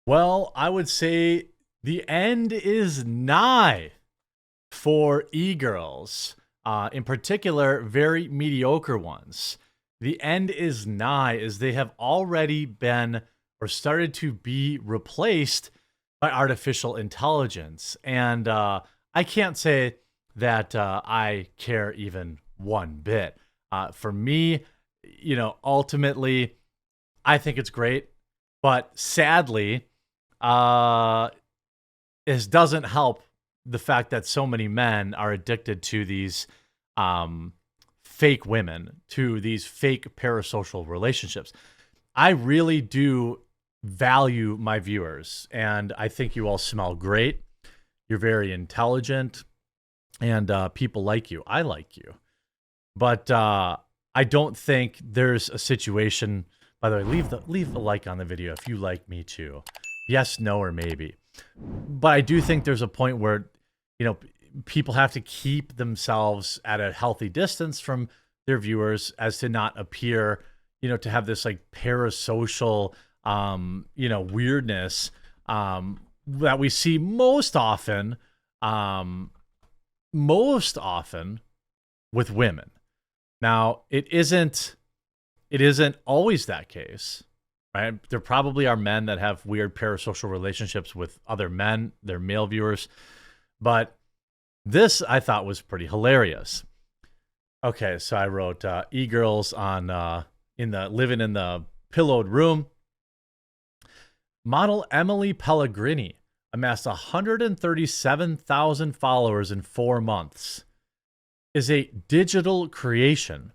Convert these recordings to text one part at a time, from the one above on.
Well, I would say the end is nigh for e-girls, in particular, very mediocre ones. The end is nigh as they have already been or started to be replaced by artificial intelligence. And I can't say that I care even one bit. For me, ultimately, I think it's great, but sadly, uh, it doesn't help the fact that so many men are addicted to these um, fake women, to these fake parasocial relationships. I really do value my viewers, and I think you all smell great. You're very intelligent, and people like you. I like you. But I don't think there's a situation. By the way, leave a like on the video if you like me too. Yes, no, or maybe. But I do think there's a point where, you know, people have to keep themselves at a healthy distance from their viewers as to not appear, to have this like parasocial, weirdness that we see um, most often with women. Now, it isn't always that case, right? There probably are men that have weird parasocial relationships with other men, their male viewers, but this I thought was pretty hilarious. Okay, so I wrote e-girls on in the living in the pillowed room. Model Emily Pellegrini amassed 137,000 followers in 4 months. Is a digital creation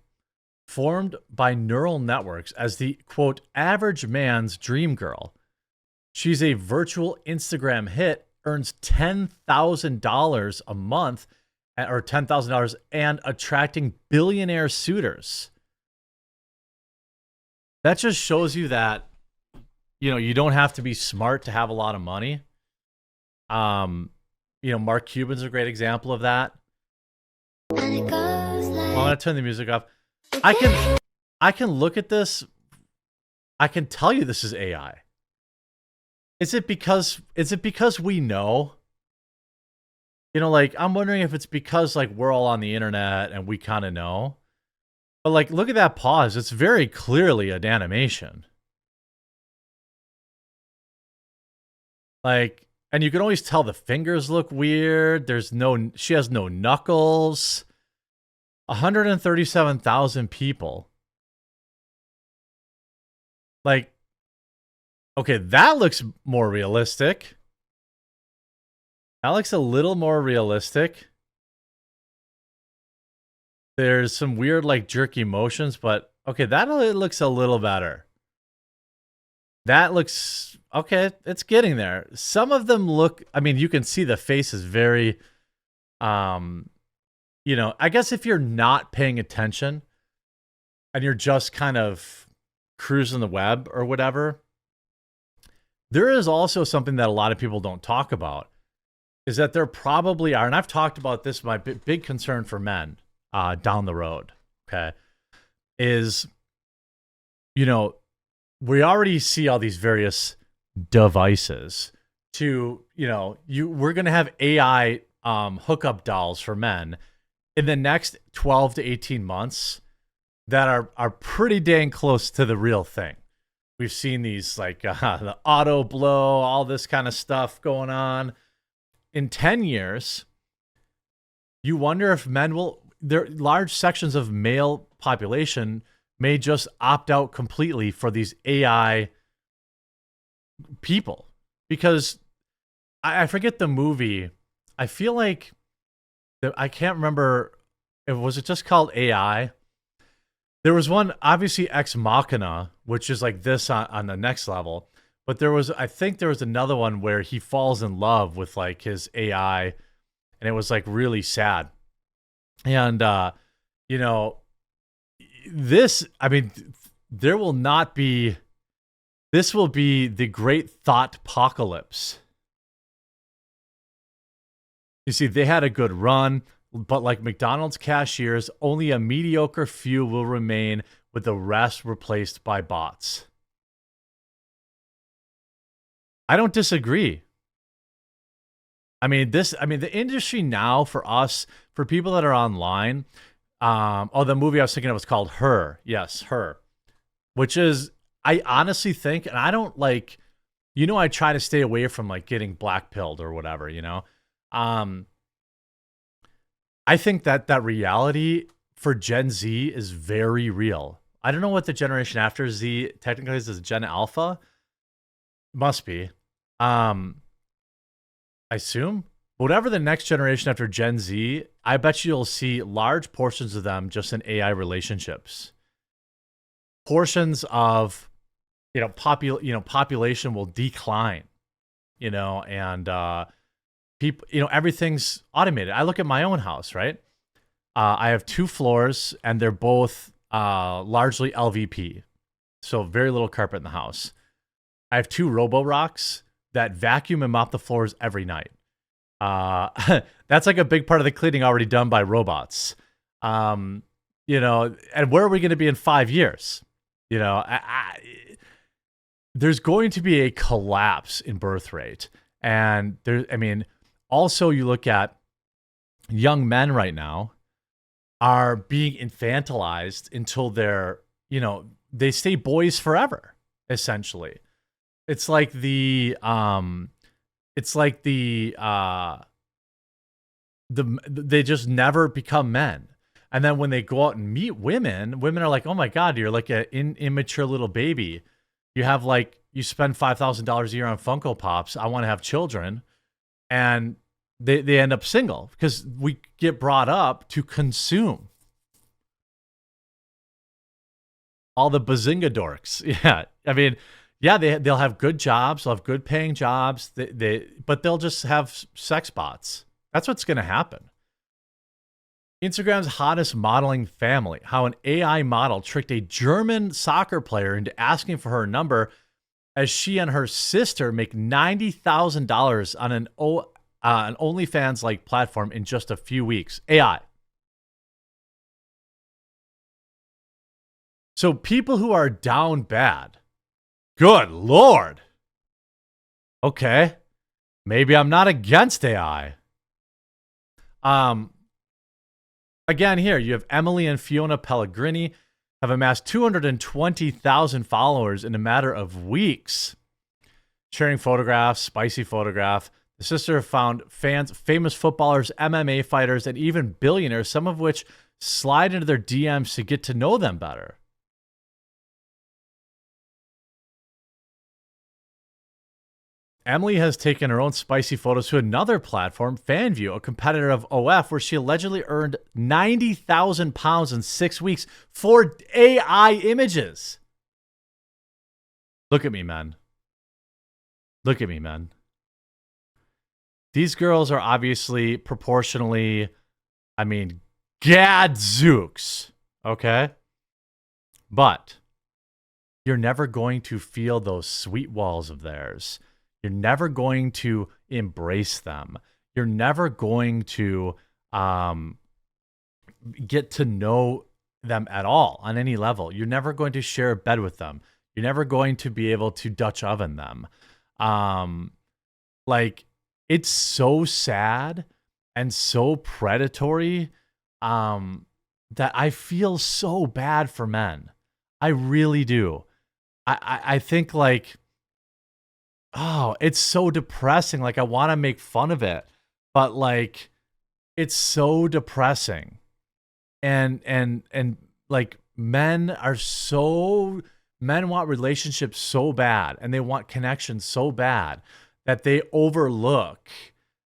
formed by neural networks as the quote average man's dream girl. She's a virtual Instagram hit, earns $10,000 a month or $10,000 and attracting billionaire suitors. That just shows you that you don't have to be smart to have a lot of money. Mark Cuban's a great example of that. Well, I'm gonna turn the music off. I can look at this. I can tell you this is AI. Is it because we know? Like I'm wondering if it's because like we're all on the internet and we kind of know. But like look at that pause. It's very clearly an animation. Like, and you can always tell the fingers look weird. She has no knuckles. 137,000 people. Like, okay, that looks more realistic. That looks a little more realistic. There's some weird, like, jerky motions, but okay, that looks a little better. That looks okay. It's getting there. Some of them look. I mean, you can see the face is very. I guess if you're not paying attention, and you're just kind of cruising the web or whatever, there is also something that a lot of people don't talk about. Is that there probably are, and I've talked about this. My big concern for men down the road. Okay, is we already see all these various devices to, we're going to have AI hookup dolls for men in the next 12 to 18 months that are pretty dang close to the real thing. We've seen these like the auto blow, all this kind of stuff going on. In 10 years, you wonder if large sections of male population may just opt out completely for these AI people. Because I forget the movie. I feel like I can't remember. Was it just called AI? There was one, obviously Ex Machina, which is like this on the next level. But I think there was another one where he falls in love with like his AI, and it was like really sad. And this, I mean, there will not be. This will be the great thought apocalypse. You see, they had a good run, but like McDonald's cashiers, only a mediocre few will remain, with the rest replaced by bots. I don't disagree. The industry now for us, for people that are online, the movie I was thinking of was called Her. Yes, Her. Which is, I honestly think, and I don't like, I try to stay away from like getting black pilled or whatever, Um, I think that reality for Gen Z is very real. I don't know what the generation after Z technically is Gen Alpha. Must be. I assume. Whatever the next generation after Gen Z, I bet you'll see large portions of them just in AI relationships. Portions of population will decline, and people, everything's automated. I look at my own house, right? I have 2 floors and they're both largely LVP. So very little carpet in the house. I have 2 Roboroks that vacuum and mop the floors every night. That's like a big part of the cleaning already done by robots. And where are we going to be in 5 years? There's going to be a collapse in birth rate. And also you look at young men right now are being infantilized until they're, they stay boys forever, essentially. It's like they just never become men. And then when they go out and meet women are like, oh my God, you're like an immature little baby. You have you spend $5,000 a year on Funko Pops. I want to have children. And they end up single because we get brought up to consume. All the bazinga dorks. Yeah. They'll have good jobs. They'll have good paying jobs. But they'll just have sex bots. That's what's going to happen. Instagram's hottest modeling family. How an AI model tricked a German soccer player into asking for her number as she and her sister make $90,000 on an OnlyFans-like platform in just a few weeks. AI. So people who are down bad. Good Lord. Okay. Maybe I'm not against AI. Again, here you have Emily and Fiona Pellegrini have amassed 220,000 followers in a matter of weeks. Sharing photographs, spicy photograph. The sister found fans, famous footballers, MMA fighters, and even billionaires, some of which slide into their DMs to get to know them better. Emily has taken her own spicy photos to another platform, FanView, a competitor of OF, where she allegedly earned 90,000 pounds in 6 weeks for AI images. Look at me, man. Look at me, man. These girls are obviously proportionally, gadzooks, okay? But you're never going to feel those sweet walls of theirs. You're never going to embrace them. You're never going to get to know them at all on any level. You're never going to share a bed with them. You're never going to be able to Dutch oven them. It's so sad and so predatory that I feel so bad for men. I really do. I think it's so depressing. I want to make fun of it, but it's so depressing. And men want relationships so bad and they want connection so bad that they overlook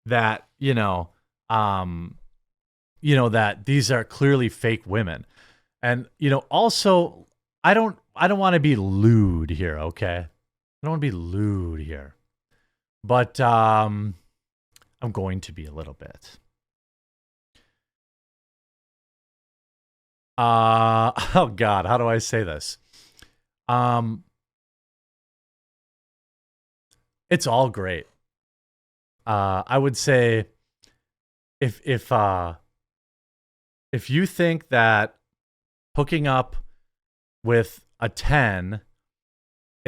that, that these are clearly fake women. And, also I don't want to be lewd here. Okay. I don't want to be lewd here, but I'm going to be a little bit. Oh God, how do I say this? It's all great. I would say if you think that hooking up with a 10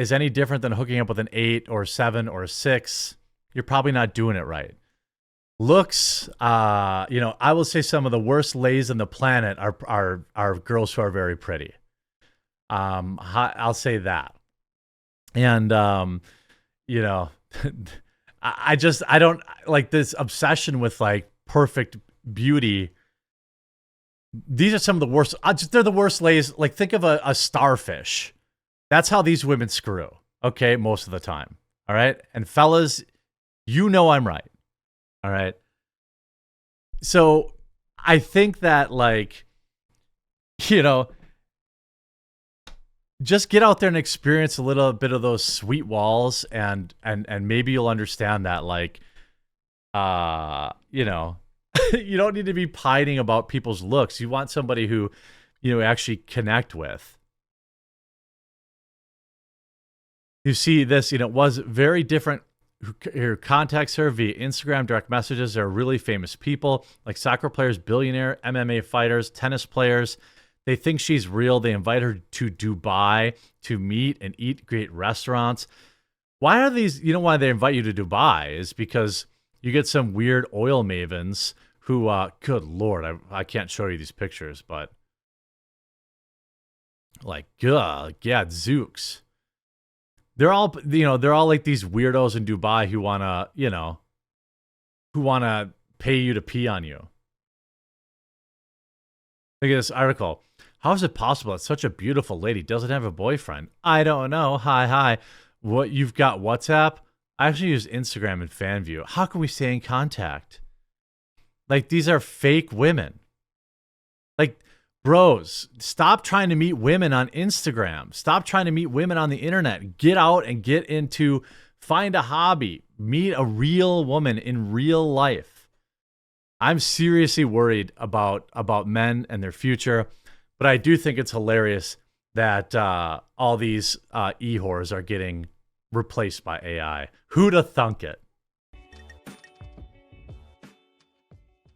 is any different than hooking up with an 8 or 7 or a 6, you're probably not doing it right. Looks, I will say some of the worst lays on the planet are girls who are very pretty. I'll say that. And I don't like this obsession with like perfect beauty. These are some of the worst. They're the worst lays. Like, think of a starfish. That's how these women screw. Okay, most of the time. All right, and fellas, I'm right. All right. So I think that, like, just get out there and experience a little bit of those sweet walls, and maybe you'll understand that, like, you don't need to be pining about people's looks. You want somebody who, actually connect with. You see this, was very different. Who contacts her via Instagram direct messages are really famous people, like soccer players, billionaire, MMA fighters, tennis players. They think she's real. They invite her to Dubai to meet and eat great restaurants. Why are these, why they invite you to Dubai is because you get some weird oil mavens who, good Lord, I can't show you these pictures, but like, Zooks. They're all like these weirdos in Dubai who wanna pay you to pee on you. Look at this article. How is it possible that such a beautiful lady doesn't have a boyfriend? I don't know. Hi. What, you've got WhatsApp? I actually use Instagram and FanView. How can we stay in contact? Like, these are fake women. Like, bros, stop trying to meet women on Instagram. Stop trying to meet women on the internet. Get out and find a hobby. Meet a real woman in real life. I'm seriously worried about men and their future, but I do think it's hilarious that all these e-whores are getting replaced by AI. Who'da thunk it?